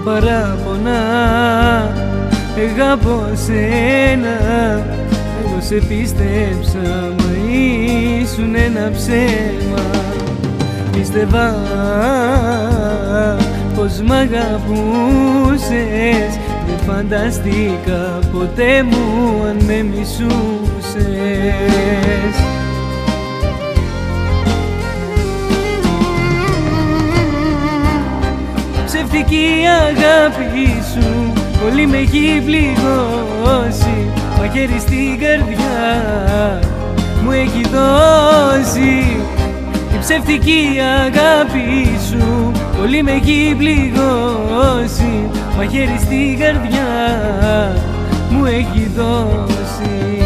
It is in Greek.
παράπονα, αγαπώ σένα. Εγώ σε πίστεψα, μα ήσουν ένα ψέμα. Πίστευα πως μ' αγαπούσες, δεν φανταστήκα ποτέ μου αν με μισούσες. Ψευτική αγάπη σου πολύ με έχει πληγώσει, μαχαίρι στην καρδιά μου έχει δώσει. Η ψευτική αγάπη σου πολύ με έχει πληγώσει, μαχαίρι στην καρδιά μου έχει δώσει.